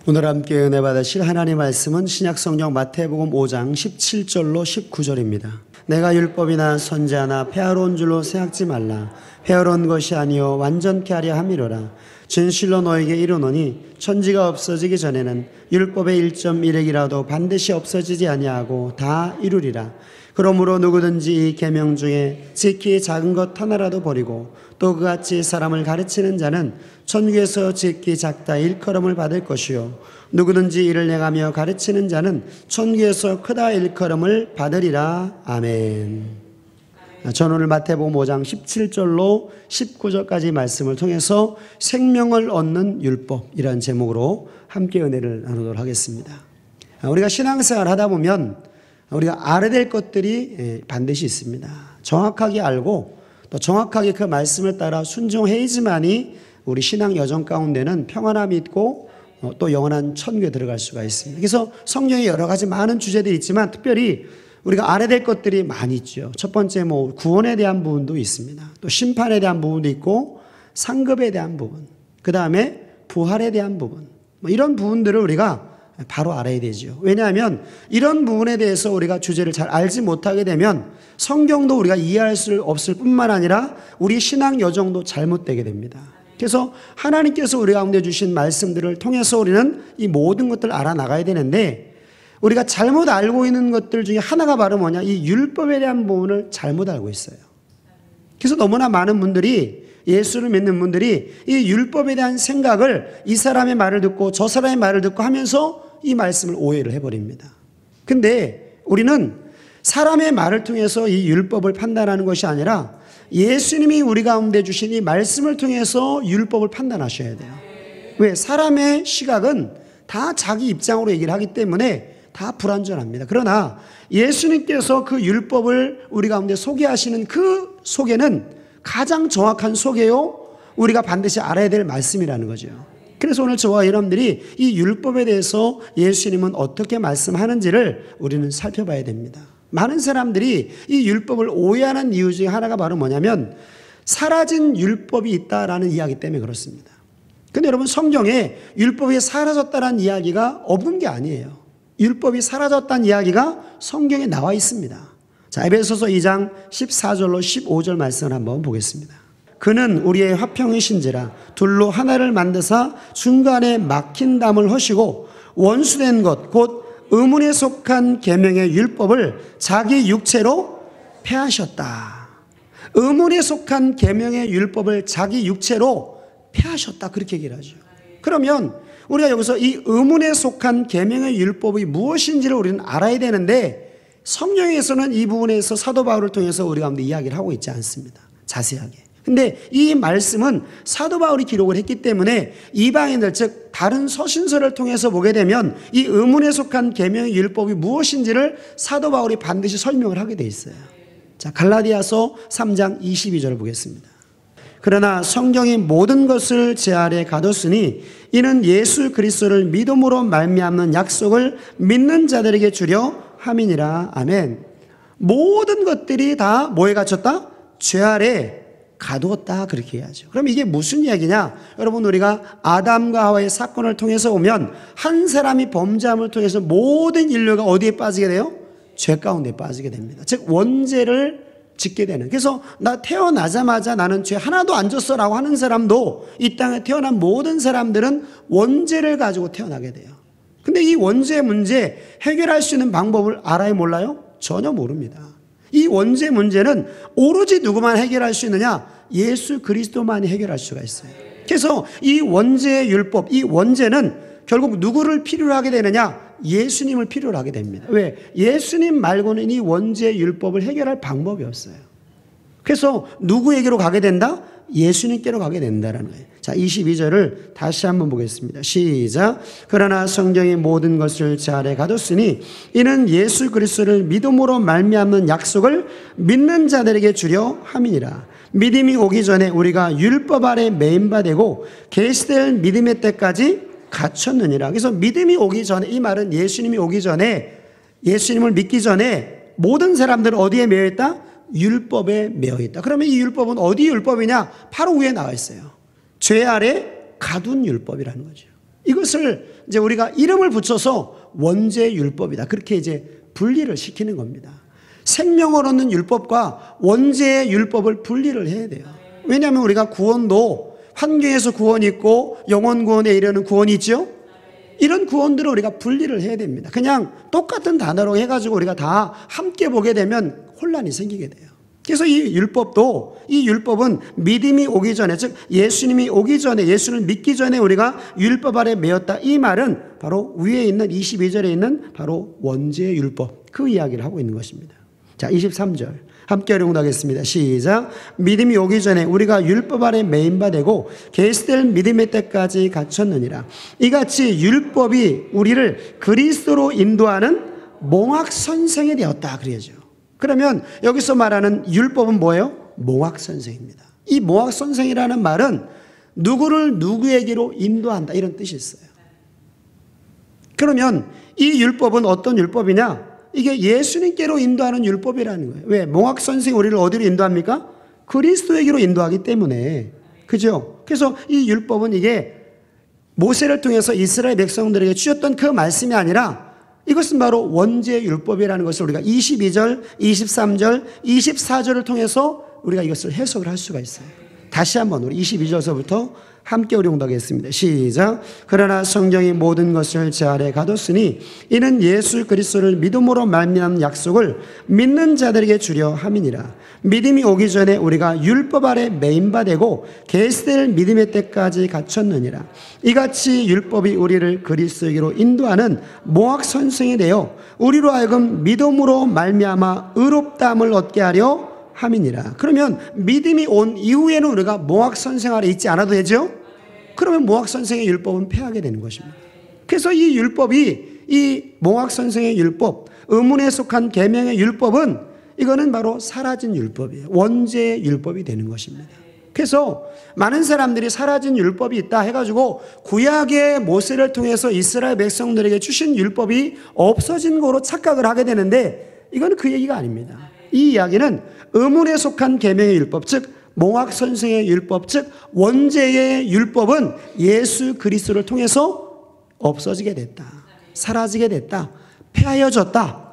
오늘 함께 은혜 받으실 하나님의 말씀은 신약성경 마태복음 5장 17절로 19절입니다. 내가 율법이나 선지자나 폐하러 줄로 생각지 말라. 폐하러 것이 아니요 완전케 하려 함이로라. 진실로 너에게 이르노니 천지가 없어지기 전에는 율법의 1.1핵이라도 반드시 없어지지 아니하고 다 이루리라. 그러므로 누구든지 이 계명 중에 지키 작은 것 하나라도 버리고 또 그같이 사람을 가르치는 자는 천국에서 지키 작다 일컬음을 받을 것이요 누구든지 이를 행하며 가르치는 자는 천국에서 크다 일컬음을 받으리라. 아멘. 저는 오늘 마태복음 5장 17절로 19절까지 말씀을 통해서 생명을 얻는 율법이라는 제목으로 함께 은혜를 나누도록 하겠습니다. 우리가 신앙생활 하다 보면 우리가 알아야 될 것들이 반드시 있습니다. 정확하게 알고 또 정확하게 그 말씀을 따라 순종해야지만이 우리 신앙 여정 가운데는 평안함이 있고 또 영원한 천국에 들어갈 수가 있습니다. 그래서 성경에 여러 가지 많은 주제들이 있지만 특별히 우리가 알아야 될 것들이 많이 있죠. 첫 번째 구원에 대한 부분도 있습니다. 또 심판에 대한 부분도 있고 상급에 대한 부분, 그 다음에 부활에 대한 부분, 이런 부분들을 우리가 바로 알아야 되죠. 왜냐하면 이런 부분에 대해서 우리가 주제를 잘 알지 못하게 되면 성경도 우리가 이해할 수 없을 뿐만 아니라 우리 신앙 여정도 잘못되게 됩니다. 그래서 하나님께서 우리 가운데 주신 말씀들을 통해서 우리는 이 모든 것들을 알아나가야 되는데 우리가 잘못 알고 있는 것들 중에 하나가 바로 뭐냐? 이 율법에 대한 부분을 잘못 알고 있어요. 그래서 너무나 많은 분들이 예수를 믿는 분들이 이 율법에 대한 생각을 이 사람의 말을 듣고 저 사람의 말을 듣고 하면서 이 말씀을 오해를 해버립니다. 근데 우리는 사람의 말을 통해서 이 율법을 판단하는 것이 아니라 예수님이 우리 가운데 주신 이 말씀을 통해서 율법을 판단하셔야 돼요. 왜? 사람의 시각은 다 자기 입장으로 얘기를 하기 때문에 다 불완전합니다. 그러나 예수님께서 그 율법을 우리 가운데 소개하시는 그 소개는 가장 정확한 소개요, 우리가 반드시 알아야 될 말씀이라는 거죠. 그래서 오늘 저와 여러분들이 이 율법에 대해서 예수님은 어떻게 말씀하는지를 우리는 살펴봐야 됩니다. 많은 사람들이 이 율법을 오해하는 이유 중에 하나가 바로 뭐냐면 사라진 율법이 있다라는 이야기 때문에 그렇습니다. 근데 여러분, 성경에 율법이 사라졌다는 이야기가 없는 게 아니에요. 율법이 사라졌다는 이야기가 성경에 나와 있습니다. 자, 에베소서 2장 14절로 15절 말씀을 한번 보겠습니다. 그는 우리의 화평이신지라 둘로 하나를 만드사 중간에 막힌 담을 허시고 원수된 것 곧 의문에 속한 계명의 율법을 자기 육체로 폐하셨다. 의문에 속한 계명의 율법을 자기 육체로 폐하셨다, 그렇게 얘기를 하죠. 그러면 우리가 여기서 이 의문에 속한 계명의 율법이 무엇인지를 우리는 알아야 되는데 성경에서는 이 부분에서 사도 바울을 통해서 우리 가운데 이야기를 하고 있지 않습니다. 자세하게. 근데 이 말씀은 사도 바울이 기록을 했기 때문에 이방인들, 즉 다른 서신서를 통해서 보게 되면 이 의문에 속한 계명의 율법이 무엇인지를 사도 바울이 반드시 설명을 하게 돼 있어요. 자, 갈라디아서 3장 22절을 보겠습니다. 그러나 성경이 모든 것을 제 아래 가뒀으니 이는 예수 그리스도를 믿음으로 말미암는 약속을 믿는 자들에게 주려 함이니라. 아멘. 모든 것들이 다 뭐에 갇혔다? 죄 아래 가두었다, 그렇게 해야죠. 그럼 이게 무슨 이야기냐? 여러분, 우리가 아담과 하와의 사건을 통해서 보면 한 사람이 범죄함을 통해서 모든 인류가 어디에 빠지게 돼요? 죄 가운데 빠지게 됩니다. 즉 원죄를 짓게 되는. 그래서 나 태어나자마자 나는 죄 하나도 안 졌어 라고 하는 사람도 이 땅에 태어난 모든 사람들은 원죄를 가지고 태어나게 돼요. 근데 이 원죄 문제 해결할 수 있는 방법을 알아요, 몰라요? 전혀 모릅니다. 이 원죄 문제는 오로지 누구만 해결할 수 있느냐? 예수 그리스도만이 해결할 수가 있어요. 그래서 이 원죄의 율법, 이 원죄는 결국 누구를 필요로 하게 되느냐? 예수님을 필요로 하게 됩니다. 왜? 예수님 말고는 이 원죄의 율법을 해결할 방법이 없어요. 그래서 누구에게로 가게 된다? 예수님께로 가게 된다라는 거예요. 자, 22절을 다시 한번 보겠습니다. 시작. 그러나 성경의 모든 것을 제 아래 가뒀으니 이는 예수 그리스도를 믿음으로 말미암는 약속을 믿는 자들에게 주려 함이니라. 믿음이 오기 전에 우리가 율법 아래 매인 바 되고 계시될 믿음의 때까지 갇혔느니라. 그래서 믿음이 오기 전에, 이 말은 예수님이 오기 전에, 예수님을 믿기 전에 모든 사람들은 어디에 매여 있다? 율법에 매여 있다. 그러면 이 율법은 어디 율법이냐? 바로 위에 나와 있어요. 죄 아래 가둔 율법이라는 거죠. 이것을 이제 우리가 이름을 붙여서 원죄율법이다. 그렇게 이제 분리를 시키는 겁니다. 생명을 얻는 율법과 원죄의 율법을 분리를 해야 돼요. 왜냐하면 우리가 구원도 환경에서 구원이 있고 영원 구원에 이르는 구원이 있죠. 이런 구원들을 우리가 분리를 해야 됩니다. 그냥 똑같은 단어로 해가지고 우리가 다 함께 보게 되면 혼란이 생기게 돼요. 그래서 이 율법은 믿음이 오기 전에, 즉 예수님이 오기 전에, 예수를 믿기 전에 우리가 율법 아래 매였다. 이 말은 바로 위에 있는 22절에 있는 바로 원죄의 율법, 그 이야기를 하고 있는 것입니다. 자, 23절 함께 읽어보겠습니다. 시작. 믿음이 오기 전에 우리가 율법 아래 매인 바 되고 계시될 믿음의 때까지 갖췄느니라. 이같이 율법이 우리를 그리스도로 인도하는 몽학선생이 되었다 그래야죠. 그러면 여기서 말하는 율법은 뭐예요? 몽학선생입니다. 이 몽학선생이라는 말은 누구를 누구에게로 인도한다 이런 뜻이 있어요. 그러면 이 율법은 어떤 율법이냐? 이게 예수님께로 인도하는 율법이라는 거예요. 왜? 몽학선생이 우리를 어디로 인도합니까? 그리스도에게로 인도하기 때문에. 그죠? 그래서 이 율법은 이게 모세를 통해서 이스라엘 백성들에게 주셨던 그 말씀이 아니라 이것은 바로 원죄 율법이라는 것을 우리가 22절, 23절, 24절을 통해서 우리가 이것을 해석을 할 수가 있어요. 다시 한번 우리 22절서부터 함께 우리 공독하겠습니다. 시작. 그러나 성경이 모든 것을 제 아래 가뒀으니 이는 예수 그리스도를 믿음으로 말미암은 약속을 믿는 자들에게 주려 함이니라. 믿음이 오기 전에 우리가 율법 아래 매인 바 되고 계시될 믿음의 때까지 갖췄느니라. 이같이 율법이 우리를 그리스도에게로 인도하는 몽학선생이 되어 우리로 하여금 믿음으로 말미암아 의롭다함을 얻게 하려 함이니라. 그러면 믿음이 온 이후에는 우리가 몽학선생 아래 있지 않아도 되죠? 그러면 몽학선생의 율법은 폐하게 되는 것입니다. 그래서 이 율법이, 이 몽학선생의 율법, 의문에 속한 계명의 율법은 이거는 바로 사라진 율법이에요. 원죄의 율법이 되는 것입니다. 그래서 많은 사람들이 사라진 율법이 있다 해가지고 구약의 모세를 통해서 이스라엘 백성들에게 주신 율법이 없어진 거로 착각을 하게 되는데 이건 그 얘기가 아닙니다. 이 이야기는 의문에 속한 계명의 율법, 즉 몽학선생의 율법, 즉 원죄의 율법은 예수 그리스도를 통해서 없어지게 됐다, 사라지게 됐다, 폐하여졌다,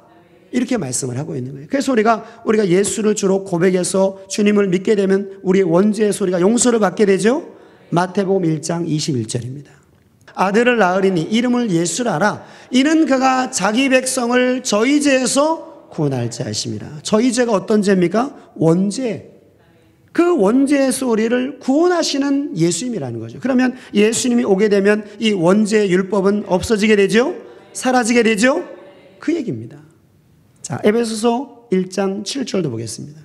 이렇게 말씀을 하고 있는 거예요. 그래서 우리가 예수를 주로 고백해서 주님을 믿게 되면 우리의 원죄의 소리가 용서를 받게 되죠. 마태복음 1장 21절입니다. 아들을 낳으리니 이름을 예수라 하라. 이는 그가 자기 백성을 저희 죄에서 구원할 자 하심이라. 저희 죄가 어떤 죄입니까? 원죄. 그 원죄에서 우리를 구원하시는 예수님이라는 거죠. 그러면 예수님이 오게 되면 이 원죄 율법은 없어지게 되죠? 사라지게 되죠? 그 얘기입니다. 자, 에베소서 1장 7절도 보겠습니다.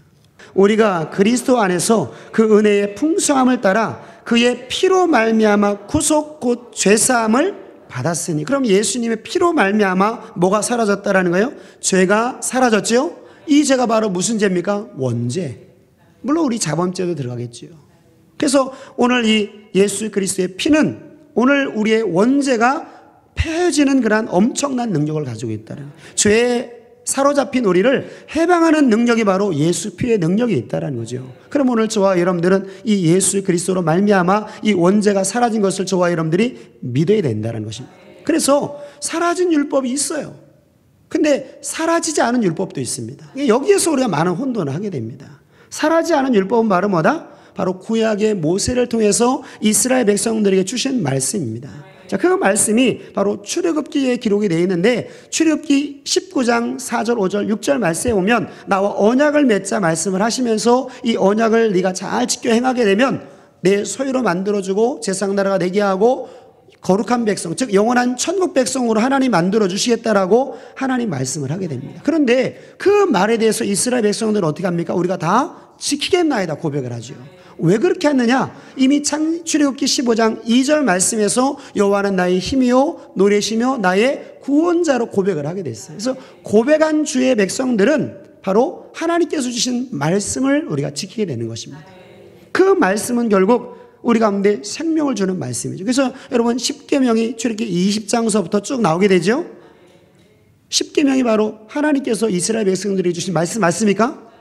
우리가 그리스도 안에서 그 은혜의 풍성함을 따라 그의 피로 말미암아 구속 곧 죄사함을 받았으니. 그럼 예수님의 피로 말미암아 뭐가 사라졌다라는 거예요? 죄가 사라졌죠? 이 죄가 바로 무슨 죄입니까? 원죄. 물론 우리 자범죄도 들어가겠죠. 그래서 오늘 이 예수 그리스도의 피는 오늘 우리의 원죄가 폐해지는 그런 엄청난 능력을 가지고 있다는, 죄에 사로잡힌 우리를 해방하는 능력이 바로 예수 피의 능력이 있다는 거죠. 그럼 오늘 저와 여러분들은 이 예수 그리스도로 말미암아 이 원죄가 사라진 것을 저와 여러분들이 믿어야 된다는 것입니다. 그래서 사라진 율법이 있어요. 근데 사라지지 않은 율법도 있습니다. 여기에서 우리가 많은 혼돈을 하게 됩니다. 사라지지 않은 율법은 바로 뭐다? 바로 구약의 모세를 통해서 이스라엘 백성들에게 주신 말씀입니다. 자, 그 말씀이 바로 출애굽기에 기록이 되어 있는데 출애굽기 19장 4절, 5절, 6절 말씀에 보면 나와 언약을 맺자 말씀을 하시면서 이 언약을 네가 잘 지켜 행하게 되면 내 소유로 만들어주고 제상나라가 되게 하고 거룩한 백성, 즉 영원한 천국 백성으로 하나님 만들어 주시겠다라고 하나님 말씀을 하게 됩니다. 그런데 그 말에 대해서 이스라엘 백성들은 어떻게 합니까? 우리가 다 지키겠나이다 고백을 하죠. 왜 그렇게 했느냐? 이미 출애굽기 15장 2절 말씀에서 여호와는 나의 힘이요 노래시며 나의 구원자로 고백을 하게 됐어요. 그래서 고백한 주의 백성들은 바로 하나님께서 주신 말씀을 우리가 지키게 되는 것입니다. 그 말씀은 결국 우리 가운데 생명을 주는 말씀이죠. 그래서 여러분 십계명이 출애굽기 20장서부터 쭉 나오게 되죠. 십계명이 바로 하나님께서 이스라엘 백성들에게 주신 말씀 맞습니까?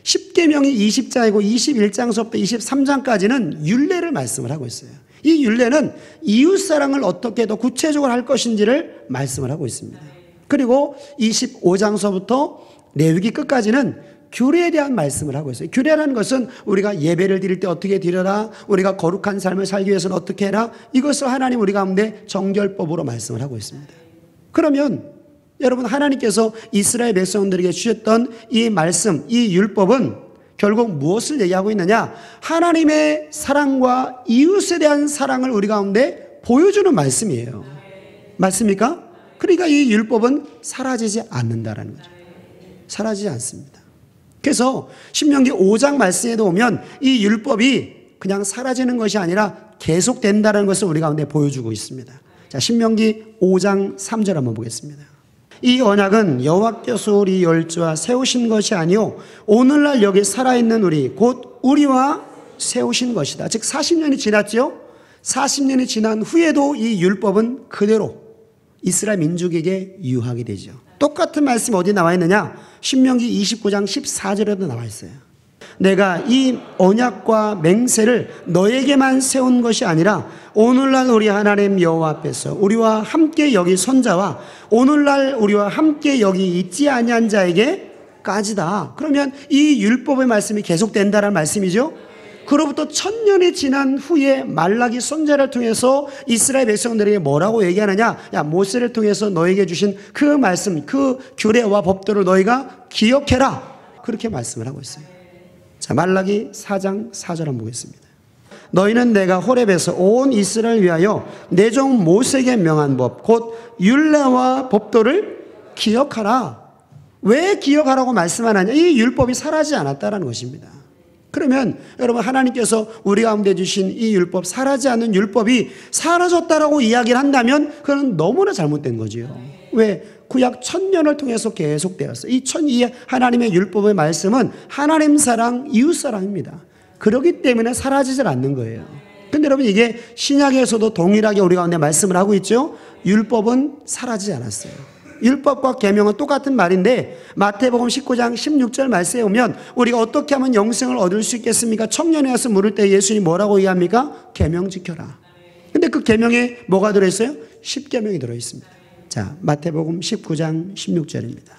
십계명이 20장이고 21장서부터 23장까지는 율례를 말씀을 하고 있어요. 이 율례는 이웃사랑을 어떻게 더 구체적으로 할 것인지를 말씀을 하고 있습니다. 그리고 25장서부터 레위기 끝까지는 규례에 대한 말씀을 하고 있어요. 규례라는 것은 우리가 예배를 드릴 때 어떻게 드려라, 우리가 거룩한 삶을 살기 위해서는 어떻게 해라, 이것을 하나님 우리 가운데 정결법으로 말씀을 하고 있습니다. 그러면 여러분, 하나님께서 이스라엘 백성들에게 주셨던 이 말씀, 이 율법은 결국 무엇을 얘기하고 있느냐? 하나님의 사랑과 이웃에 대한 사랑을 우리 가운데 보여주는 말씀이에요. 맞습니까? 그러니까 이 율법은 사라지지 않는다라는 거죠. 사라지지 않습니다. 그래서 신명기 5장 말씀에도 보면 이 율법이 그냥 사라지는 것이 아니라 계속된다는 것을 우리 가운데 보여주고 있습니다. 자, 신명기 5장 3절 한번 보겠습니다. 이 언약은 여호와께서 우리 열조와 세우신 것이 아니요 오늘날 여기 살아있는 우리 곧 우리와 세우신 것이다. 즉 40년이 지났죠. 40년이 지난 후에도 이 율법은 그대로 이스라엘 민족에게 유효하게 되죠. 똑같은 말씀이 어디 나와 있느냐? 신명기 29장 14절에도 나와 있어요. 내가 이 언약과 맹세를 너에게만 세운 것이 아니라 오늘날 우리 하나님 여호와 앞에서 우리와 함께 여기 선자와 오늘날 우리와 함께 여기 있지 아니한 자에게까지다. 그러면 이 율법의 말씀이 계속된다는 말씀이죠. 그로부터 1000년이 지난 후에 말라기 선지자를 통해서 이스라엘 백성들에게 뭐라고 얘기하느냐? 야, 모세를 통해서 너에게 주신 그 말씀, 그 규례와 법도를 너희가 기억해라. 그렇게 말씀을 하고 있어요. 자, 말라기 4장 4절 한번 보겠습니다. 너희는 내가 호렙에서 온 이스라엘을 위하여 내 종 모세에게 명한 법, 곧 율례와 법도를 기억하라. 왜 기억하라고 말씀하느냐? 이 율법이 사라지지 않았다라는 것입니다. 그러면 여러분, 하나님께서 우리 가운데 주신 이 율법, 사라지지 않는 율법이 사라졌다라고 이야기를 한다면 그건 너무나 잘못된 거지요. 왜? 구약 1000년을 통해서 계속되었어요. 이 하나님의 율법의 말씀은 하나님 사랑, 이웃 사랑입니다. 그렇기 때문에 사라지지 않는 거예요. 근데 여러분, 이게 신약에서도 동일하게 우리 가운데 말씀을 하고 있죠. 율법은 사라지지 않았어요. 율법과 계명은 똑같은 말인데 마태복음 19장 16절 말씀에 오면 우리가 어떻게 하면 영생을 얻을 수 있겠습니까? 청년에 와서 물을 때 예수님이 뭐라고 얘기합니까? 계명 지켜라. 근데 그 계명에 뭐가 들어있어요? 10계명이 들어있습니다. 자, 마태복음 19장 16절입니다.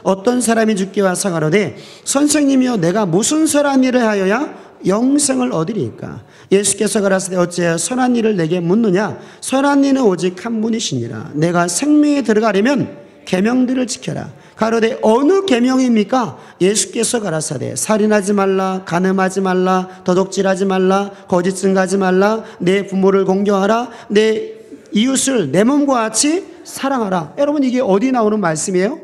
어떤 사람이 주께 와서 가로되 선생님이여 내가 무슨 선한 일을 하여야 영생을 얻으리까? 예수께서 가라사대 어찌하여 선한 일을 내게 묻느냐? 선한 이는 오직 한 분이시니라. 내가 생명에 들어가려면 계명들을 지켜라. 가로되 어느 계명입니까? 예수께서 가라사대 살인하지 말라, 간음하지 말라, 도둑질하지 말라, 거짓 증거하지 말라, 내 부모를 공경하라, 내 이웃을 내 몸과 같이 사랑하라. 여러분, 이게 어디 나오는 말씀이에요?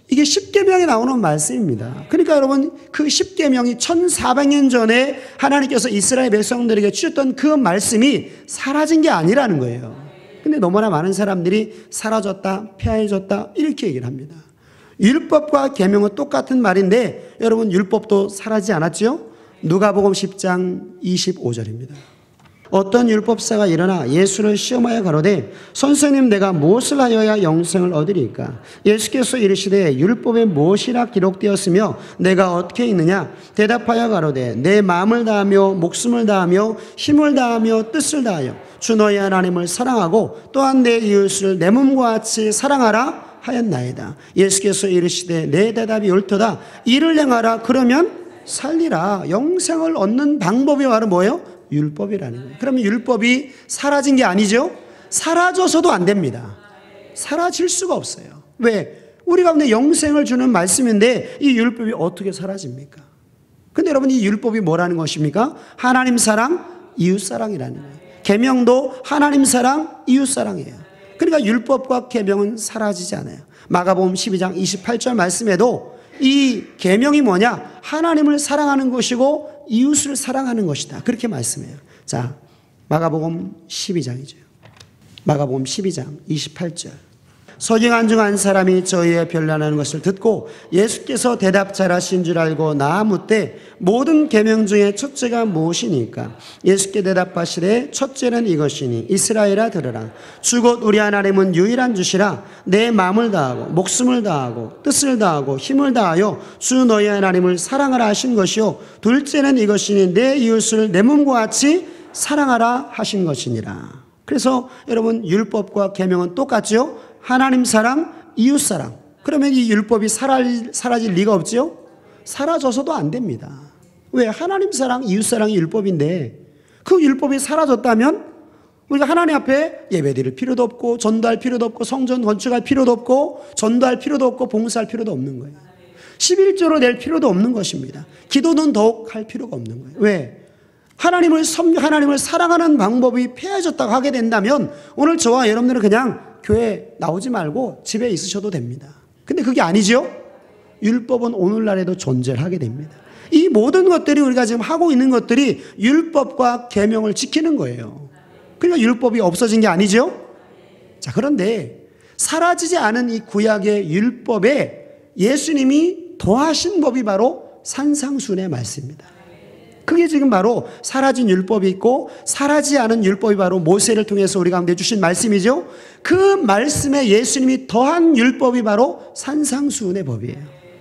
이게 10계명에 나오는 말씀입니다. 그러니까 여러분, 그 10계명이 1400년 전에 하나님께서 이스라엘 백성들에게 주셨던 그 말씀이 사라진 게 아니라는 거예요. 근데 너무나 많은 사람들이 사라졌다, 폐해졌다 이렇게 얘기를 합니다. 율법과 계명은 똑같은 말인데 여러분, 율법도 사라지지 않았죠? 누가복음 10장 25절입니다. 어떤 율법사가 일어나 예수를 시험하여 가로되 선생님 내가 무엇을 하여야 영생을 얻으리까? 예수께서 이르시되 율법에 무엇이라 기록되었으며 내가 어떻게 있느냐? 대답하여 가로되 내 마음을 다하며 목숨을 다하며 힘을 다하며 뜻을 다하여 주 너희 하나님을 사랑하고 또한 내 이웃을 내 몸과 같이 사랑하라 하였나이다. 예수께서 이르시되 내 대답이 옳도다. 이를 행하라. 그러면 살리라. 영생을 얻는 방법이 바로 뭐예요? 율법이라는 거예요. 그러면 율법이 사라진 게 아니죠? 사라져서도 안 됩니다. 사라질 수가 없어요. 왜? 우리 가운데 영생을 주는 말씀인데 이 율법이 어떻게 사라집니까? 근데 여러분, 이 율법이 뭐라는 것입니까? 하나님 사랑, 이웃 사랑이라는 거예요. 계명도 하나님 사랑, 이웃 사랑이에요. 그러니까 율법과 계명은 사라지지 않아요. 마가복음 12장 28절 말씀에도 이 계명이 뭐냐? 하나님을 사랑하는 것이고 이웃을 사랑하는 것이다. 그렇게 말씀해요. 자, 마가복음 12장이죠. 마가복음 12장 28절. 서기관 중 한 사람이 저희의 변론하는 것을 듣고 예수께서 대답 잘하신 줄 알고 나 묻되 모든 계명 중에 첫째가 무엇이니까? 예수께 대답하시되 첫째는 이것이니 이스라엘아 들으라. 주 곧 우리 하나님은 유일한 주시라. 내 마음을 다하고 목숨을 다하고 뜻을 다하고 힘을 다하여 주 너희 하나님을 사랑하라 하신 것이요 둘째는 이것이니 내 이웃을 내 몸과 같이 사랑하라 하신 것이니라. 그래서 여러분 율법과 계명은 똑같죠? 하나님 사랑, 이웃 사랑. 그러면 이 율법이 사라질 리가 없죠? 사라져서도 안 됩니다. 왜? 하나님 사랑, 이웃 사랑이 율법인데 그 율법이 사라졌다면 우리가 하나님 앞에 예배드릴 필요도 없고 전도할 필요도 없고 성전 건축할 필요도 없고 전도할 필요도 없고 봉사할 필요도 없는 거예요. 11조로 낼 필요도 없는 것입니다. 기도는 더욱 할 필요가 없는 거예요. 왜? 하나님을 사랑하는 방법이 폐해졌다고 하게 된다면 오늘 저와 여러분들은 그냥 교회 나오지 말고 집에 있으셔도 됩니다. 근데 그게 아니죠? 율법은 오늘날에도 존재를 하게 됩니다. 이 모든 것들이 우리가 지금 하고 있는 것들이 율법과 계명을 지키는 거예요. 그러니까 율법이 없어진 게 아니죠? 자, 그런데 사라지지 않은 이 구약의 율법에 예수님이 더하신 법이 바로 산상수훈의 말씀입니다. 그게 지금 바로 사라진 율법이 있고 사라지지 않은 율법이 바로 모세를 통해서 우리 가운데 주신 말씀이죠. 그 말씀에 예수님이 더한 율법이 바로 산상수훈의 법이에요.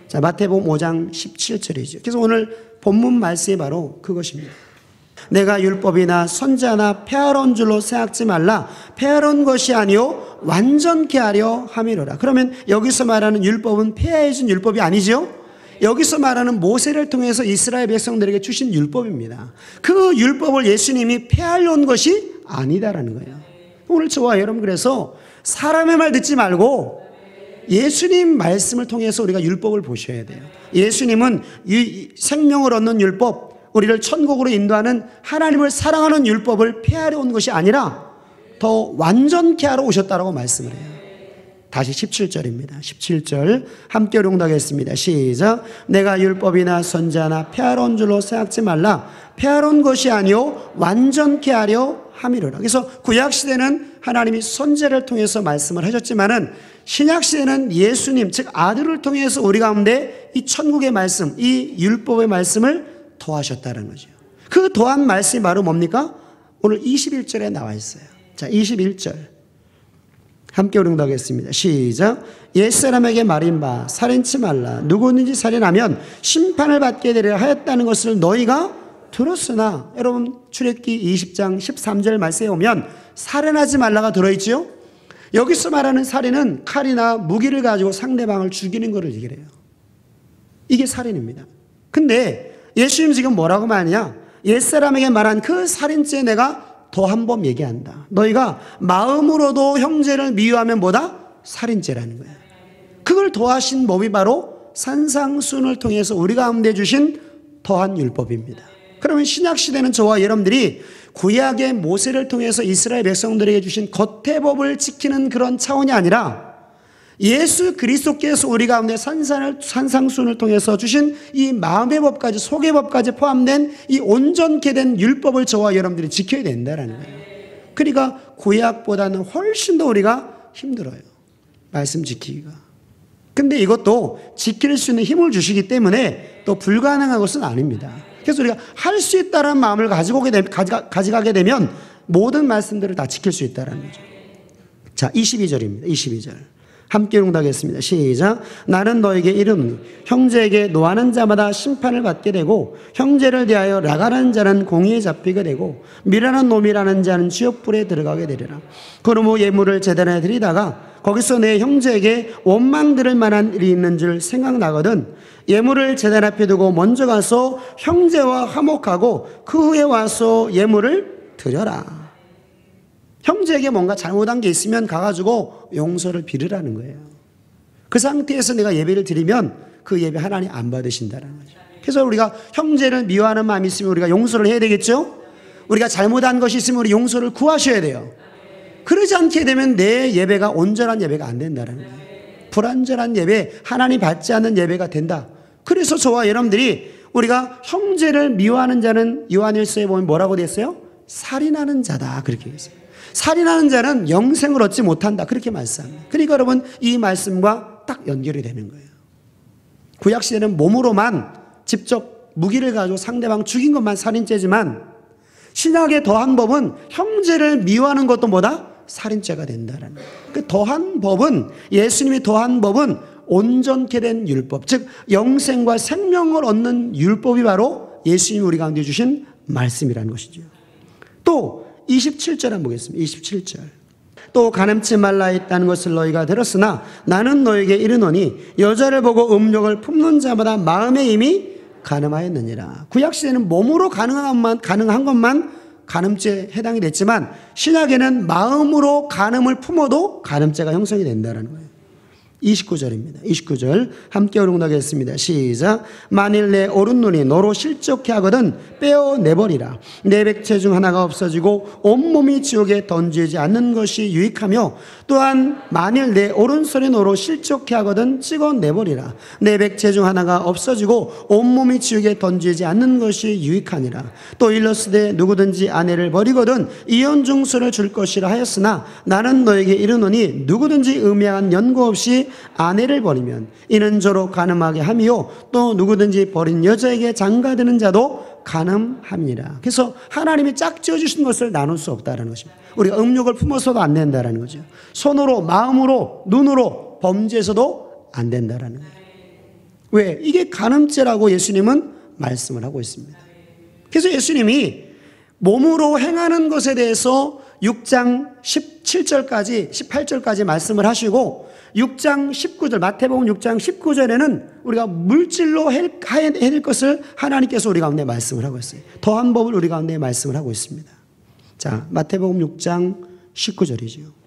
자, 마태복음 5장 17절이죠. 그래서 오늘 본문 말씀이 바로 그것입니다. 내가 율법이나 선지자나 폐하러운 줄로 생각지 말라. 폐하러운 것이 아니요 완전케 하려 함이로라. 그러면 여기서 말하는 율법은 폐하해진 율법이 아니죠. 여기서 말하는 모세를 통해서 이스라엘 백성들에게 주신 율법입니다. 그 율법을 예수님이 폐하려 온 것이 아니다라는 거예요. 오늘 저와 여러분 그래서 사람의 말 듣지 말고 예수님 말씀을 통해서 우리가 율법을 보셔야 돼요. 예수님은 생명을 얻는 율법, 우리를 천국으로 인도하는 하나님을 사랑하는 율법을 폐하려 온 것이 아니라 더 완전케 하러 오셨다라고 말씀을 해요. 다시 17절입니다. 17절 함께 용독하겠습니다. 시작. 내가 율법이나 선지자나 폐하러 온 줄로 생각지 말라. 폐하러 온 것이 아니요 완전케 하려 함이로라. 그래서 구약시대는 하나님이 선지자를 통해서 말씀을 하셨지만은 신약시대는 예수님 즉 아들을 통해서 우리 가운데 이 천국의 말씀, 이 율법의 말씀을 더하셨다는 거죠. 그 더한 말씀이 바로 뭡니까? 오늘 21절에 나와 있어요. 자, 21절 함께 우ring하겠습니다. 시작. 옛사람에게 말인 바 살인치 말라. 누구든지 살인하면 심판을 받게 되리라 하였다는 것을 너희가 들었으나, 여러분 출애굽기 20장 13절 말씀에 오면 살인하지 말라가 들어있죠. 여기서 말하는 살인은 칼이나 무기를 가지고 상대방을 죽이는 것을 얘기해요. 이게 살인입니다. 근데 예수님 지금 뭐라고 말하냐? 옛사람에게 말한 그 살인죄에 내가 더 한 번 얘기한다. 너희가 마음으로도 형제를 미워하면 뭐다? 살인죄라는 거예요. 그걸 더하신 법이 바로 산상수훈을 통해서 우리 가운데 주신 더한 율법입니다. 그러면 신약시대는 저와 여러분들이 구약의 모세를 통해서 이스라엘 백성들에게 주신 겉의 법을 지키는 그런 차원이 아니라 예수 그리스도께서 우리 가운데 산상수훈을 통해서 주신 이 마음의 법까지 속의 법까지 포함된 이 온전케 된 율법을 저와 여러분들이 지켜야 된다는 거예요. 그러니까 구약보다는 훨씬 더 우리가 힘들어요. 말씀 지키기가. 근데 이것도 지킬 수 있는 힘을 주시기 때문에 또 불가능한 것은 아닙니다. 그래서 우리가 할 수 있다는 마음을 가져가게 되면 모든 말씀들을 다 지킬 수 있다는 거죠. 자, 22절입니다. 22절. 함께 용답하겠습니다. 시작. 나는 너에게 이르노니 형제에게 노하는 자마다 심판을 받게 되고 형제를 대하여 락하는 자는 공의에 잡히게 되고 미라는 놈이라는 자는 지옥불에 들어가게 되리라. 그러므로 예물을 제단에 드리다가 거기서 내 형제에게 원망 들을 만한 일이 있는 줄 생각나거든 예물을 제단 앞에 두고 먼저 가서 형제와 화목하고 그 후에 와서 예물을 드려라. 형제에게 뭔가 잘못한 게 있으면 가가지고 용서를 빌으라는 거예요. 그 상태에서 내가 예배를 드리면 그 예배 하나님 안 받으신다는 거죠. 그래서 우리가 형제를 미워하는 마음이 있으면 우리가 용서를 해야 되겠죠. 우리가 잘못한 것이 있으면 우리 용서를 구하셔야 돼요. 그러지 않게 되면 내 예배가 온전한 예배가 안 된다는 거예요. 불완전한 예배, 하나님 받지 않는 예배가 된다. 그래서 저와 여러분들이 우리가 형제를 미워하는 자는 요한일서에 보면 뭐라고 됐어요? 살인하는 자다 그렇게 했어요. 살인하는 자는 영생을 얻지 못한다 그렇게 말씀합니다. 그러니까 여러분 이 말씀과 딱 연결이 되는 거예요. 구약시대는 몸으로만 직접 무기를 가지고 상대방 죽인 것만 살인죄지만 신약의 더한 법은 형제를 미워하는 것도 뭐다? 살인죄가 된다는 거예요. 그 더한 법은 예수님이 더한 법은 온전케 된 율법 즉 영생과 생명을 얻는 율법이 바로 예수님이 우리 가운데 주신 말씀이라는 것이죠. 또 또 27절 한번 보겠습니다. 27절. 또 간음치 말라 했다는 것을 너희가 들었으나 나는 너에게 이르노니 여자를 보고 음욕을 품는 자마다 마음의 힘이 간음하였느니라. 구약시대는 몸으로 가능한 것만 간음죄에 해당이 됐지만 신약에는 마음으로 간음을 품어도 간음죄가 형성이 된다는 거예요. 29절입니다. 29절 함께 오른다겠습니다. 시작. 만일 내 오른눈이 너로 실족해 하거든 빼어내버리라. 내 백체 중 하나가 없어지고 온몸이 지옥에 던지지 않는 것이 유익하며 또한 만일 내 오른손이 너로 실족해 하거든 찍어내버리라. 내 백체 중 하나가 없어지고 온몸이 지옥에 던지지 않는 것이 유익하니라. 또 일러스되 누구든지 아내를 버리거든 이혼중수를 줄 것이라 하였으나 나는 너에게 이르노니 누구든지 음양한 연고 없이 아내를 버리면 이는 저로 간음하게 함이요 또 누구든지 버린 여자에게 장가드는 자도 간음함이니라. 그래서 하나님이 짝지어 주신 것을 나눌 수 없다는 것입니다. 우리가 음욕을 품어서도 안 된다는 거죠. 손으로, 마음으로, 눈으로 범죄해서도 안 된다는 거예요. 왜? 이게 간음죄라고 예수님은 말씀을 하고 있습니다. 그래서 예수님이 몸으로 행하는 것에 대해서 6장 17절까지 18절까지 말씀을 하시고 6장 19절 마태복음 6장 19절에는 우리가 물질로 해야 될 것을 하나님께서 우리 가운데 말씀을 하고 있어요. 더한 법을 우리 가운데 말씀을 하고 있습니다. 자, 마태복음 6장 19절이죠.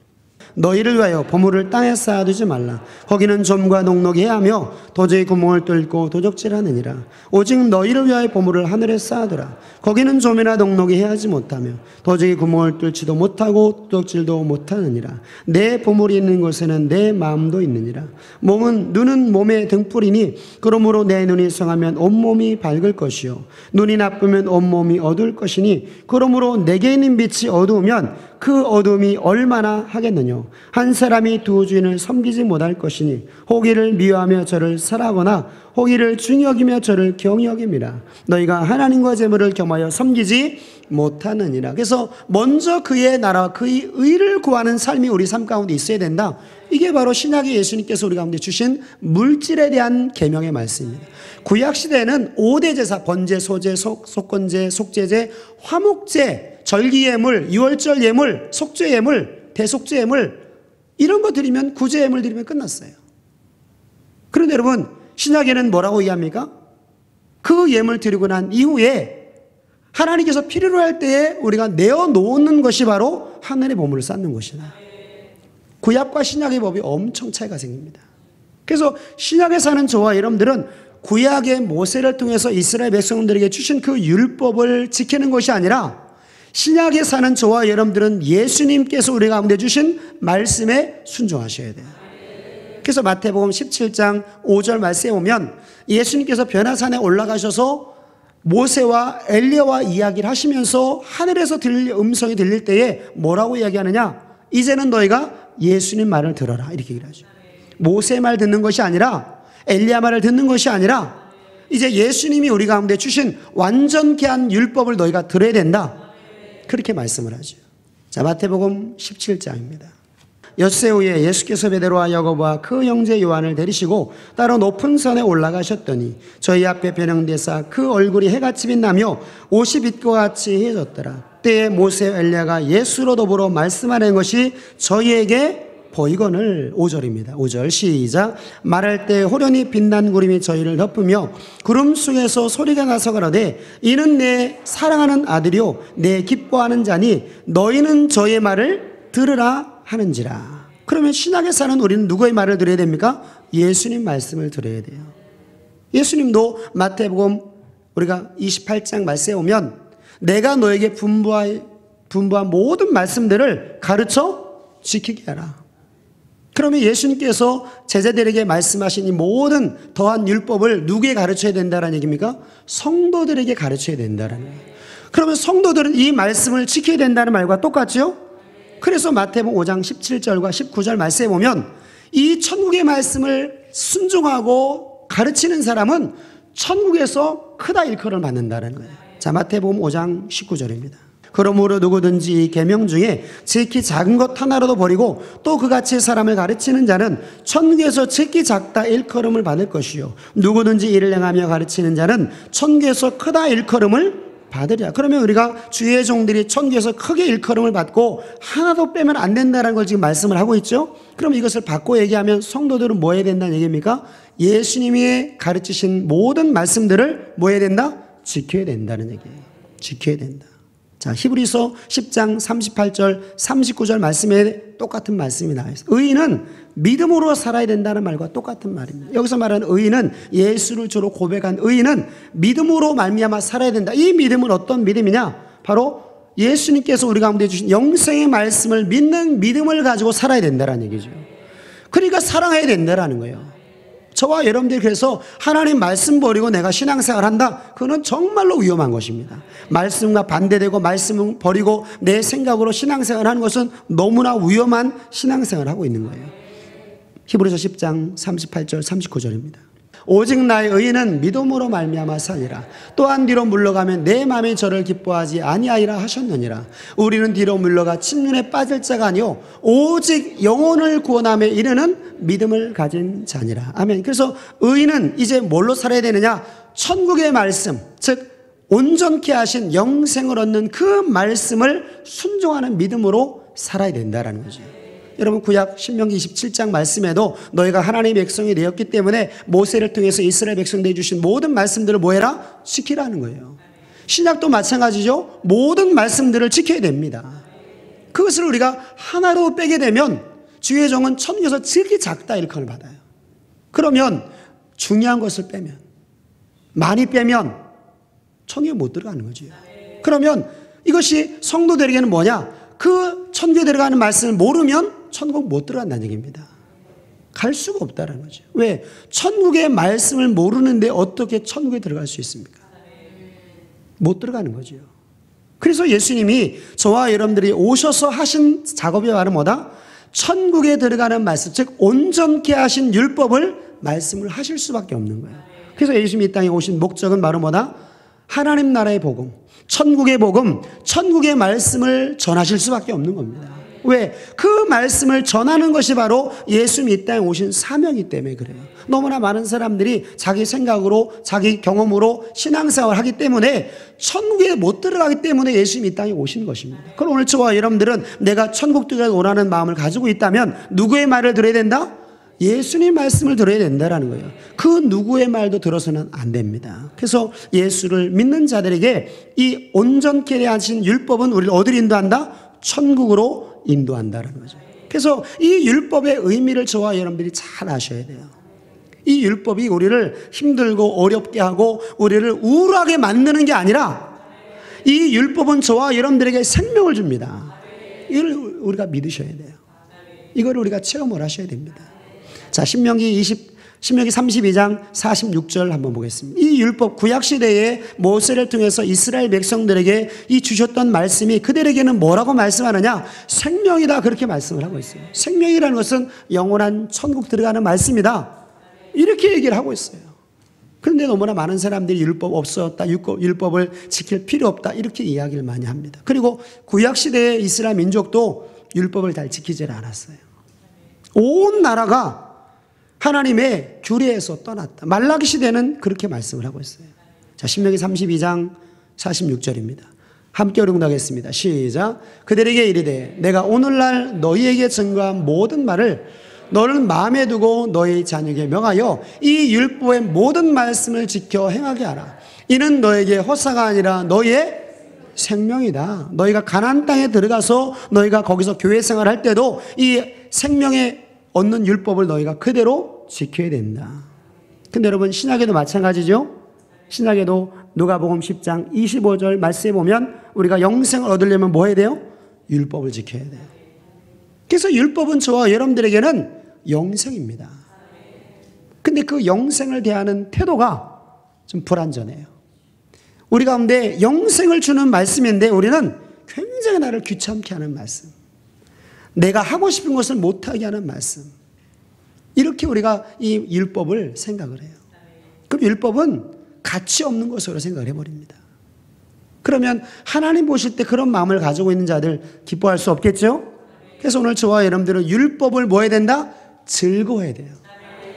너희를 위하여 보물을 땅에 쌓아두지 말라. 거기는 좀과 녹록이 해하며 도저히 구멍을 뚫고 도적질하느니라. 오직 너희를 위하여 보물을 하늘에 쌓아두라. 거기는 좀이나 녹록이 해하지 못하며 도저히 구멍을 뚫지도 못하고 도적질도 못하느니라. 내 보물이 있는 곳에는 내 마음도 있느니라. 눈은 몸의 등불이니 그러므로 내 눈이 성하면 온몸이 밝을 것이요 눈이 나쁘면 온몸이 어두울 것이니 그러므로 내게 있는 빛이 어두우면 그 어둠이 얼마나 하겠느냐. 한 사람이 두 주인을 섬기지 못할 것이니 호기를 미워하며 저를 사랑하거나 호기를 중히 여기며 저를 경히 여깁니다. 너희가 하나님과 재물을 겸하여 섬기지 못하느니라. 그래서 먼저 그의 나라와 그의 의를 구하는 삶이 우리 삶 가운데 있어야 된다. 이게 바로 신약의 예수님께서 우리 가운데 주신 물질에 대한 계명의 말씀입니다. 구약시대에는 5대 제사, 번제, 소제, 속건제, 속제제, 화목제, 절기예물, 유월절 예물, 속죄 예물, 대속죄 예물 이런 거 드리면 구제 예물 드리면 끝났어요. 그런데 여러분 신약에는 뭐라고 얘기합니까? 그 예물 드리고 난 이후에 하나님께서 필요로 할 때에 우리가 내어놓는 것이 바로 하늘의 보물을 쌓는 것이다. 구약과 신약의 법이 엄청 차이가 생깁니다. 그래서 신약에 사는 저와 여러분들은 구약의 모세를 통해서 이스라엘 백성들에게 주신 그 율법을 지키는 것이 아니라 신약에 사는 저와 여러분들은 예수님께서 우리 가운데 주신 말씀에 순종하셔야 돼요. 그래서 마태복음 17장 5절 말씀에 보면 예수님께서 변화산에 올라가셔서 모세와 엘리야와 이야기를 하시면서 하늘에서 음성이 들릴 때에 뭐라고 이야기하느냐? 이제는 너희가 예수님 말을 들어라 이렇게 얘기를 하죠. 모세의 말 듣는 것이 아니라 엘리야 말을 듣는 것이 아니라 이제 예수님이 우리 가운데 주신 완전케 한 율법을 너희가 들어야 된다. 그렇게 말씀을 하죠. 자, 마태복음 17장입니다. 엿새 후에 예수께서 베드로와 야고보와 그 형제 요한을 데리시고 따로 높은 산에 올라가셨더니 저희 앞에 변형되사 그 얼굴이 해같이 빛나며 옷이 빛과 같이 해졌더라. 때에 모세 엘리야가 예수로 더불어 말씀하는 것이 저희에게 보이거늘. 5절입니다. 5절 시작. 말할 때 호련히 빛난 구름이 저희를 덮으며 구름 속에서 소리가 나서 가로되 이는 내 사랑하는 아들이요 내 기뻐하는 자니 너희는 저의 말을 들으라 하는지라. 그러면 신약에 사는 우리는 누구의 말을 들어야 됩니까? 예수님 말씀을 들어야 돼요. 예수님도 마태복음 우리가 28장 말씀에 오면 내가 너에게 분부한 모든 말씀들을 가르쳐 지키게 하라. 그러면 예수님께서 제자들에게 말씀하신 이 모든 더한 율법을 누구에게 가르쳐야 된다는 얘기입니까? 성도들에게 가르쳐야 된다는 거예요. 그러면 성도들은 이 말씀을 지켜야 된다는 말과 똑같죠? 그래서 마태복음 5장 17절과 19절 말씀에 보면 이 천국의 말씀을 순종하고 가르치는 사람은 천국에서 크다 일컬음을 받는다는 거예요. 자, 마태복음 5장 19절입니다. 그러므로 누구든지 이 계명 중에 지극히 작은 것 하나라도 버리고 또 그같이 사람을 가르치는 자는 천국에서 지극히 작다 일컬음을 받을 것이요 누구든지 이를 행하며 가르치는 자는 천국에서 크다 일컬음을 받으리라. 그러면 우리가 주의 종들이 천국에서 크게 일컬음을 받고 하나도 빼면 안 된다는 걸 지금 말씀을 하고 있죠. 그럼 이것을 바꿔 얘기하면 성도들은 뭐 해야 된다는 얘기입니까? 예수님이 가르치신 모든 말씀들을 뭐 해야 된다? 지켜야 된다는 얘기예요. 지켜야 된다. 자, 히브리서 10장 38절 39절 말씀에 똑같은 말씀이 나와 있어요. 의인은 믿음으로 살아야 된다는 말과 똑같은 말입니다. 여기서 말하는 의인은 예수를 주로 고백한 의인은 믿음으로 말미암아 살아야 된다. 이 믿음은 어떤 믿음이냐? 바로 예수님께서 우리 가운데 주신 영생의 말씀을 믿는 믿음을 가지고 살아야 된다는 얘기죠. 그러니까 사랑해야 된다는 거예요. 저와 여러분들이 그래서 하나님 말씀 버리고 내가 신앙생활 한다? 그건 정말로 위험한 것입니다. 말씀과 반대되고 말씀 버리고 내 생각으로 신앙생활 하는 것은 너무나 위험한 신앙생활을 하고 있는 거예요. 히브리서 10장 38절 39절입니다. 오직 나의 의인은 믿음으로 말미암아 살리라. 또한 뒤로 물러가면 내 마음이 저를 기뻐하지 아니하리라 하셨느니라. 우리는 뒤로 물러가 침륜에 빠질 자가 아니요 오직 영혼을 구원함에 이르는 믿음을 가진 자니라. 아멘. 그래서 의인은 이제 뭘로 살아야 되느냐? 천국의 말씀, 즉 온전케 하신 영생을 얻는 그 말씀을 순종하는 믿음으로 살아야 된다는 거죠. 여러분 구약 신명기 27장 말씀에도 너희가 하나님의 백성이 되었기 때문에 모세를 통해서 이스라엘 백성들이 주신 모든 말씀들을 뭐해라? 지키라는 거예요. 신약도 마찬가지죠. 모든 말씀들을 지켜야 됩니다. 그것을 우리가 하나로 빼게 되면 주의 종은 천국에서 지극히 작다 일컬음을 받아요. 그러면 중요한 것을 빼면, 많이 빼면 천국에 못 들어가는 거죠. 그러면 이것이 성도들에게는 뭐냐? 그 천국에 들어가는 말씀을 모르면 천국 못 들어간다는 얘기입니다. 갈 수가 없다는 거죠. 왜? 천국의 말씀을 모르는데 어떻게 천국에 들어갈 수 있습니까? 못 들어가는 거죠. 그래서 예수님이 저와 여러분들이 오셔서 하신 작업이 바로 뭐다? 천국에 들어가는 말씀, 즉 온전케 하신 율법을 말씀을 하실 수밖에 없는 거예요. 그래서 예수님이 이 땅에 오신 목적은 바로 뭐다? 하나님 나라의 복음, 천국의 복음, 천국의 말씀을 전하실 수밖에 없는 겁니다. 왜? 그 말씀을 전하는 것이 바로 예수님이 이 땅에 오신 사명이기 때문에 그래요. 너무나 많은 사람들이 자기 생각으로 자기 경험으로 신앙생활을 하기 때문에 천국에 못 들어가기 때문에 예수님이 이 땅에 오신 것입니다. 그럼 오늘 저와 여러분들은 내가 천국 들어가기 원하는 마음을 가지고 있다면 누구의 말을 들어야 된다? 예수님 말씀을 들어야 된다는 거예요. 그 누구의 말도 들어서는 안 됩니다. 그래서 예수를 믿는 자들에게 이 온전케 하신 율법은 우리를 어디로 인도한다? 천국으로 인도한다는 거죠. 그래서 이 율법의 의미를 저와 여러분들이 잘 아셔야 돼요. 이 율법이 우리를 힘들고 어렵게 하고 우리를 우울하게 만드는 게 아니라 이 율법은 저와 여러분들에게 생명을 줍니다. 이걸 우리가 믿으셔야 돼요. 이걸 우리가 체험을 하셔야 됩니다. 자, 신명기 32장 46절 한번 보겠습니다. 이 율법 구약시대에 모세를 통해서 이스라엘 백성들에게 이 주셨던 말씀이 그들에게는 뭐라고 말씀하느냐? 생명이다, 그렇게 말씀을 하고 있어요. 생명이라는 것은 영원한 천국 들어가는 말씀이다, 이렇게 얘기를 하고 있어요. 그런데 너무나 많은 사람들이 율법 없었다, 율법을 지킬 필요 없다, 이렇게 이야기를 많이 합니다. 그리고 구약시대의 이스라엘 민족도 율법을 잘 지키지 않았어요. 온 나라가 하나님의 규례에서 떠났다. 말라기 시대는 그렇게 말씀을 하고 있어요. 자, 신명기 32장 46절입니다. 함께 응답하겠습니다. 시작. 그들에게 이르되 내가 오늘날 너희에게 증거한 모든 말을 너는 마음에 두고 너희 자녀에게 명하여 이 율법의 모든 말씀을 지켜 행하게 하라. 이는 너에게 허사가 아니라 너희의 생명이다. 너희가 가나안 땅에 들어가서 너희가 거기서 교회 생활할 때도 이 생명의 얻는 율법을 너희가 그대로 지켜야 된다. 근데 여러분 신약에도 마찬가지죠. 신약에도 누가복음 10장 25절 말씀에 보면 우리가 영생을 얻으려면 뭐 해야 돼요? 율법을 지켜야 돼요. 그래서 율법은 저와 여러분들에게는 영생입니다. 근데 그 영생을 대하는 태도가 좀 불완전해요. 우리 가운데 영생을 주는 말씀인데 우리는 굉장히 나를 귀찮게 하는 말씀, 내가 하고 싶은 것을 못하게 하는 말씀, 이렇게 우리가 이 율법을 생각을 해요. 그럼 율법은 가치 없는 것으로 생각을 해버립니다. 그러면 하나님 보실 때 그런 마음을 가지고 있는 자들 기뻐할 수 없겠죠? 그래서 오늘 저와 여러분들은 율법을 뭐 해야 된다? 즐거워해야 돼요.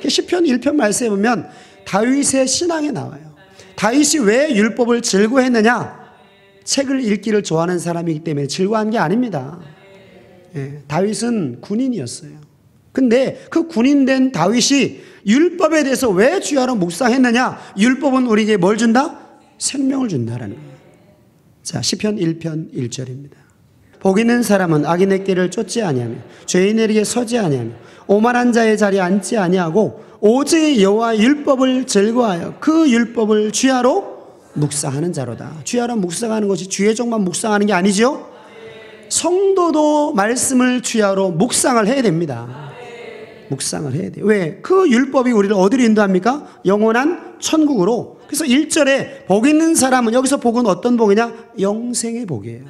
시편 1편 말씀에 보면 다윗의 신앙에 나와요. 다윗이 왜 율법을 즐거워했느냐? 책을 읽기를 좋아하는 사람이기 때문에 즐거워한 게 아닙니다. 다윗은 군인이었어요. 근데 그 군인된 다윗이 율법에 대해서 왜 주야로 묵상했느냐? 율법은 우리에게 뭘 준다? 생명을 준다라는 거예요. 자, 시편 1편 1절입니다. 복 있는 사람은 악인의 길을 쫓지 아니하며 죄인에게 서지 아니하며 오만한 자의 자리에 앉지 아니하고 오직 여호와 율법을 즐거워하여 그 율법을 주야로 묵상하는 자로다. 주야로 묵상하는 것이 주의 종만 묵상하는 게 아니죠. 성도도 말씀을 주야로 묵상을 해야 됩니다. 묵상을 해야 돼요. 왜? 그 율법이 우리를 어디로 인도합니까? 영원한 천국으로. 그래서 1절에 복 있는 사람은, 여기서 복은 어떤 복이냐? 영생의 복이에요.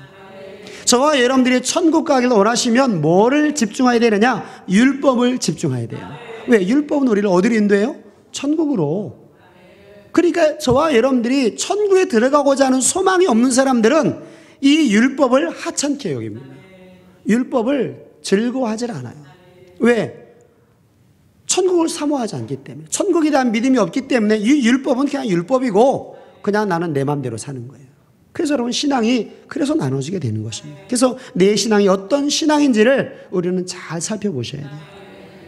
저와 여러분들이 천국 가기를 원하시면 뭐를 집중해야 되느냐? 율법을 집중해야 돼요. 왜? 율법은 우리를 어디로 인도해요? 천국으로. 그러니까 저와 여러분들이 천국에 들어가고자 하는 소망이 없는 사람들은 이 율법을 하찮게 여깁니다. 율법을 즐거워하지 않아요. 왜? 천국을 사모하지 않기 때문에, 천국에 대한 믿음이 없기 때문에 이 율법은 그냥 율법이고 그냥 나는 내 마음대로 사는 거예요. 그래서 여러분, 신앙이 그래서 나눠지게 되는 것입니다. 그래서 내 신앙이 어떤 신앙인지를 우리는 잘 살펴보셔야 돼요.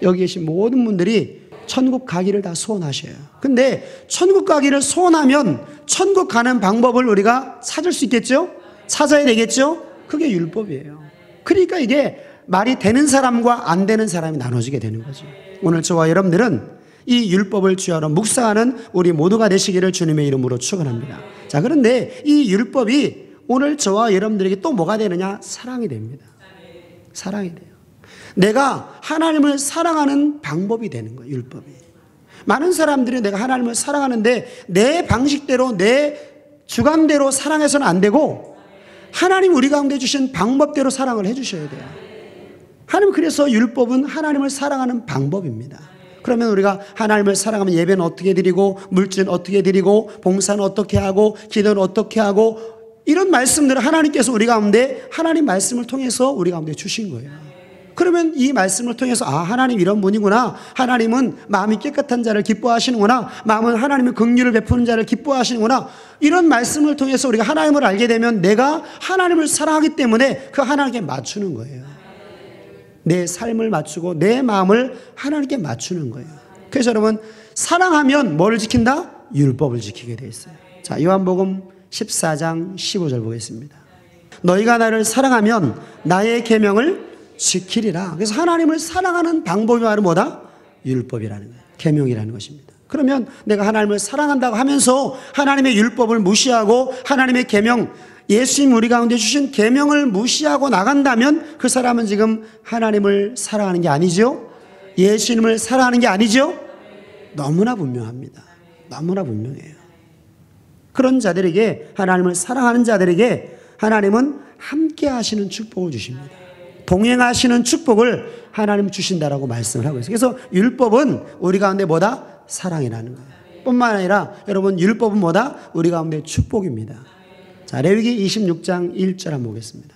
여기 계신 모든 분들이 천국 가기를 다 소원하셔요. 근데 천국 가기를 소원하면 천국 가는 방법을 우리가 찾을 수 있겠죠? 찾아야 되겠죠? 그게 율법이에요. 그러니까 이게 말이 되는 사람과 안 되는 사람이 나눠지게 되는 거죠. 오늘 저와 여러분들은 이 율법을 주야로 묵상하는 우리 모두가 되시기를 주님의 이름으로 축원합니다. 자, 그런데 이 율법이 오늘 저와 여러분들에게 또 뭐가 되느냐? 사랑이 됩니다. 사랑이 돼요. 내가 하나님을 사랑하는 방법이 되는 거예요, 율법이. 많은 사람들이 내가 하나님을 사랑하는데 내 방식대로, 내 주관대로 사랑해서는 안 되고 하나님 우리 가운데 주신 방법대로 사랑을 해 주셔야 돼요. 하나님, 그래서 율법은 하나님을 사랑하는 방법입니다. 그러면 우리가 하나님을 사랑하면 예배는 어떻게 드리고, 물질은 어떻게 드리고, 봉사는 어떻게 하고, 기도는 어떻게 하고, 이런 말씀들을 하나님께서 우리 가운데, 하나님 말씀을 통해서 우리 가운데 주신 거예요. 그러면 이 말씀을 통해서, 아, 하나님 이런 분이구나, 하나님은 마음이 깨끗한 자를 기뻐하시는구나, 마음은 하나님의 긍휼을 베푸는 자를 기뻐하시는구나, 이런 말씀을 통해서 우리가 하나님을 알게 되면 내가 하나님을 사랑하기 때문에 그 하나님께 맞추는 거예요. 내 삶을 맞추고 내 마음을 하나님께 맞추는 거예요. 그래서 여러분, 사랑하면 뭐를 지킨다? 율법을 지키게 돼 있어요. 자, 요한복음 14장 15절 보겠습니다. 너희가 나를 사랑하면 나의 계명을 지키리라. 그래서 하나님을 사랑하는 방법이 바로 뭐다? 율법이라는 거예요. 계명이라는 것입니다. 그러면 내가 하나님을 사랑한다고 하면서 하나님의 율법을 무시하고 하나님의 계명, 예수님 우리 가운데 주신 계명을 무시하고 나간다면 그 사람은 지금 하나님을 사랑하는 게 아니죠? 예수님을 사랑하는 게 아니죠? 너무나 분명합니다. 너무나 분명해요. 그런 자들에게, 하나님을 사랑하는 자들에게 하나님은 함께 하시는 축복을 주십니다. 동행하시는 축복을 하나님 주신다라고 말씀을 하고 있어요. 그래서 율법은 우리 가운데 뭐다? 사랑이라는 거예요. 뿐만 아니라 여러분, 율법은 뭐다? 우리 가운데 축복입니다. 자, 레위기 26장 1절 한번 보겠습니다.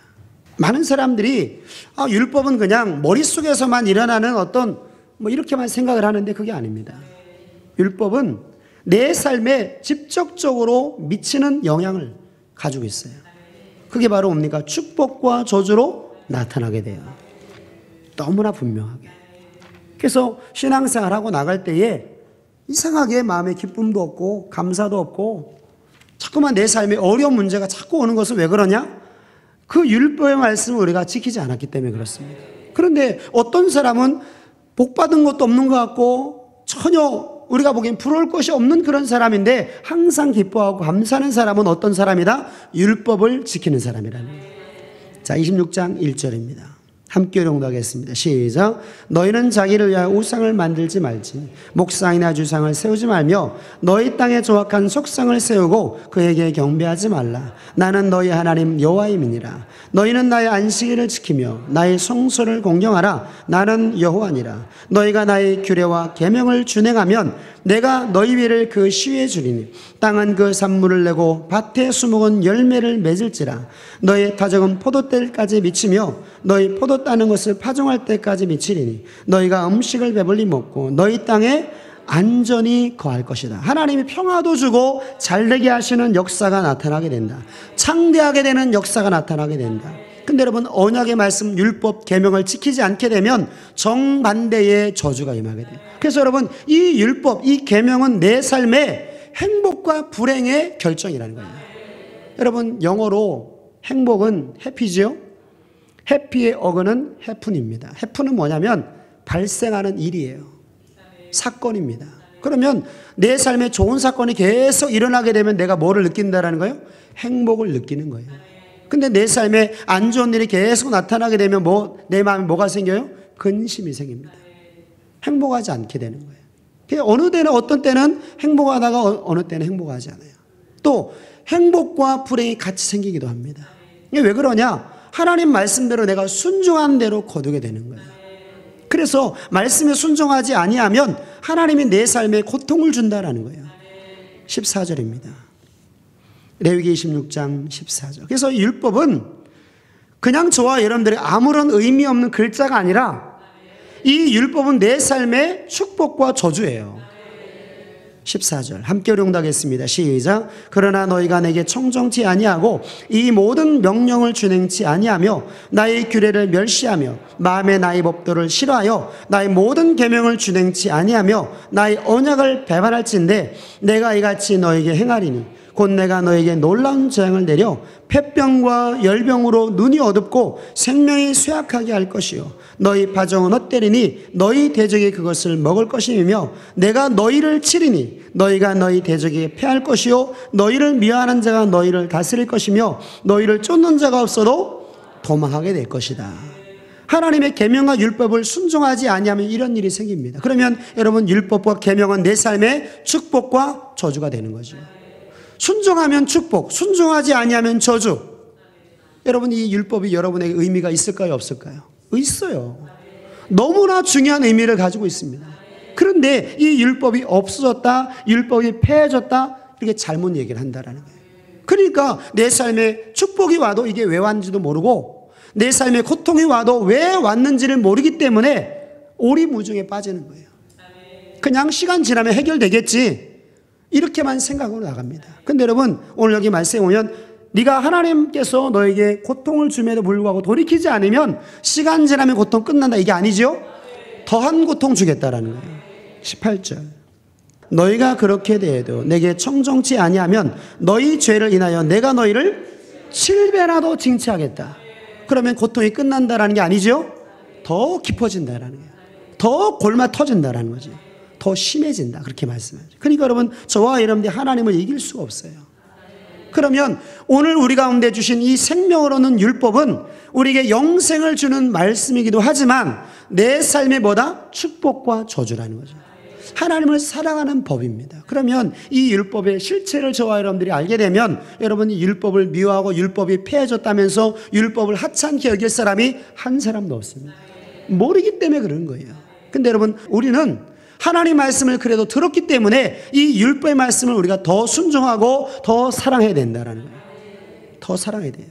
많은 사람들이 율법은 그냥 머릿속에서만 일어나는 어떤 이렇게만 생각을 하는데 그게 아닙니다. 율법은 내 삶에 직접적으로 미치는 영향을 가지고 있어요. 그게 바로 뭡니까? 축복과 저주로 나타나게 돼요. 너무나 분명하게. 그래서 신앙생활하고 나갈 때에 이상하게 마음에 기쁨도 없고 감사도 없고 자꾸만 내 삶에 어려운 문제가 자꾸 오는 것은 왜 그러냐? 그 율법의 말씀을 우리가 지키지 않았기 때문에 그렇습니다. 그런데 어떤 사람은 복받은 것도 없는 것 같고 전혀 우리가 보기엔 부러울 것이 없는 그런 사람인데 항상 기뻐하고 감사하는 사람은 어떤 사람이다? 율법을 지키는 사람이라는 거예요. 자, 26장 1절입니다. 함께 용도하겠습니다. 시작. 너희는 자기를 위하여 우상을 만들지 말지, 목상이나 주상을 세우지 말며 너희 땅에 조악한 속상을 세우고 그에게 경배하지 말라. 나는 너희 하나님 여호와임이니라. 너희는 나의 안식일을 지키며 나의 성소를 공경하라. 나는 여호와니라. 너희가 나의 규례와 계명을 준행하면 내가 너희 위를 그 시위에 주리니 땅은 그 산물을 내고 밭의 수목은 열매를 맺을지라. 너희 타적은 포도때까지 미치며 너희 포도 따는 것을 파종할 때까지 미치리니 너희가 음식을 배불리 먹고 너희 땅에 안전히 거할 것이다. 하나님이 평화도 주고 잘되게 하시는 역사가 나타나게 된다. 창대하게 되는 역사가 나타나게 된다. 근데 여러분, 언약의 말씀, 율법, 계명을 지키지 않게 되면 정반대의 저주가 임하게 돼요. 그래서 여러분, 이 율법, 이 계명은 내 삶의 행복과 불행의 결정이라는 거예요. 여러분, 영어로 행복은 해피지요? 해피의 어근은 해픈입니다. 해픈은 뭐냐면 발생하는 일이에요. 사건입니다. 그러면 내 삶에 좋은 사건이 계속 일어나게 되면 내가 뭐를 느낀다라는 거예요? 행복을 느끼는 거예요. 근데 내 삶에 안 좋은 일이 계속 나타나게 되면 내 마음에 뭐가 생겨요? 근심이 생깁니다. 행복하지 않게 되는 거예요. 어느 때는, 어떤 때는 행복하다가 어느 때는 행복하지 않아요. 또 행복과 불행이 같이 생기기도 합니다. 이게 왜 그러냐? 하나님 말씀대로 내가 순종한 대로 거두게 되는 거예요. 그래서 말씀에 순종하지 아니하면 하나님이 내 삶에 고통을 준다라는 거예요. 14절입니다. 레위기 26장 14절. 그래서 율법은 그냥 저와 여러분들의 아무런 의미 없는 글자가 아니라 이 율법은 내 삶의 축복과 저주예요. 14절 함께 우롱하겠습니다. 시작. 그러나 너희가 내게 청정치 아니하고 이 모든 명령을 준행치 아니하며 나의 규례를 멸시하며 마음에 나의 법도를 싫어하여 나의 모든 계명을 준행치 아니하며 나의 언약을 배반할진대 내가 이같이 너에게 행하리니 곧 내가 너에게 놀라운 재앙을 내려 폐병과 열병으로 눈이 어둡고 생명이 쇠약하게 할 것이요 너희 바정은 헛되리니 너희 대적이 그것을 먹을 것이며 내가 너희를 치리니 너희가 너희 대적에게 패할 것이요 너희를 미워하는 자가 너희를 다스릴 것이며 너희를 쫓는 자가 없어도 도망하게 될 것이다. 하나님의 계명과 율법을 순종하지 아니하면 이런 일이 생깁니다. 그러면 여러분, 율법과 계명은 내 삶의 축복과 저주가 되는 거죠. 순종하면 축복, 순종하지 아니하면 저주. 여러분, 이 율법이 여러분에게 의미가 있을까요, 없을까요? 있어요. 너무나 중요한 의미를 가지고 있습니다. 그런데 이 율법이 없어졌다, 율법이 폐해졌다, 이렇게 잘못 얘기를 한다라는 거예요. 그러니까 내 삶에 축복이 와도 이게 왜 왔는지도 모르고 내 삶에 고통이 와도 왜 왔는지를 모르기 때문에 오리무중에 빠지는 거예요. 그냥 시간 지나면 해결되겠지, 이렇게만 생각으로 나갑니다. 근데 여러분, 오늘 여기 말씀에 보면 네가 하나님께서 너에게 고통을 줌에도 불구하고 돌이키지 않으면 시간 지나면 고통 끝난다, 이게 아니죠? 더한 고통 주겠다라는 거예요. 18절 너희가 그렇게 대해도 내게 청정치 아니하면 너희 죄를 인하여 내가 너희를 7배라도 징치하겠다. 그러면 고통이 끝난다라는 게 아니죠? 더 깊어진다라는 거예요. 더 골마 터진다라는 거죠. 더 심해진다, 그렇게 말씀하죠. 그러니까 여러분, 저와 여러분들이 하나님을 이길 수가 없어요. 그러면 오늘 우리 가운데 주신 이 생명을 얻는 율법은 우리에게 영생을 주는 말씀이기도 하지만 내 삶의 뭐다? 축복과 저주라는 거죠. 하나님을 사랑하는 법입니다. 그러면 이 율법의 실체를 저와 여러분들이 알게 되면 여러분이 율법을 미워하고 율법이 폐해졌다면서 율법을 하찮게 여길 사람이 한 사람도 없습니다. 모르기 때문에 그런 거예요. 근데 여러분, 우리는 하나님 말씀을 그래도 들었기 때문에 이 율법의 말씀을 우리가 더 순종하고 더 사랑해야 된다는 거예요. 더 사랑해야 돼요.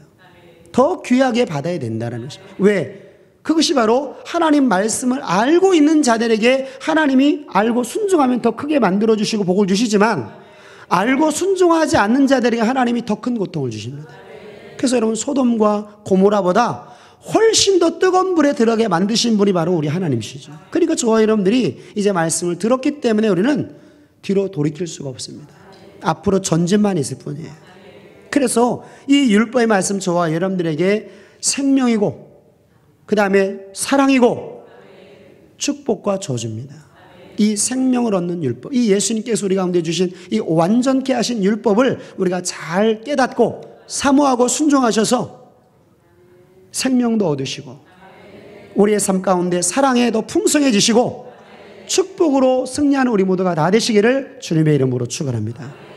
더 귀하게 받아야 된다는 것이죠. 왜? 그것이 바로 하나님 말씀을 알고 있는 자들에게 하나님이 알고 순종하면 더 크게 만들어주시고 복을 주시지만 알고 순종하지 않는 자들에게 하나님이 더 큰 고통을 주십니다. 그래서 여러분, 소돔과 고모라보다 훨씬 더 뜨거운 불에 들어가게 만드신 분이 바로 우리 하나님이시죠. 그러니까 저와 여러분들이 이제 말씀을 들었기 때문에 우리는 뒤로 돌이킬 수가 없습니다. 앞으로 전진만 있을 뿐이에요. 그래서 이 율법의 말씀 저와 여러분들에게 생명이고 그 다음에 사랑이고 축복과 저주입니다. 이 생명을 얻는 율법, 이 예수님께서 우리 가운데 주신 이 완전케 하신 율법을 우리가 잘 깨닫고 사모하고 순종하셔서 생명도 얻으시고 우리의 삶 가운데 사랑에 더 풍성해지시고 축복으로 승리하는 우리 모두가 다 되시기를 주님의 이름으로 축원합니다.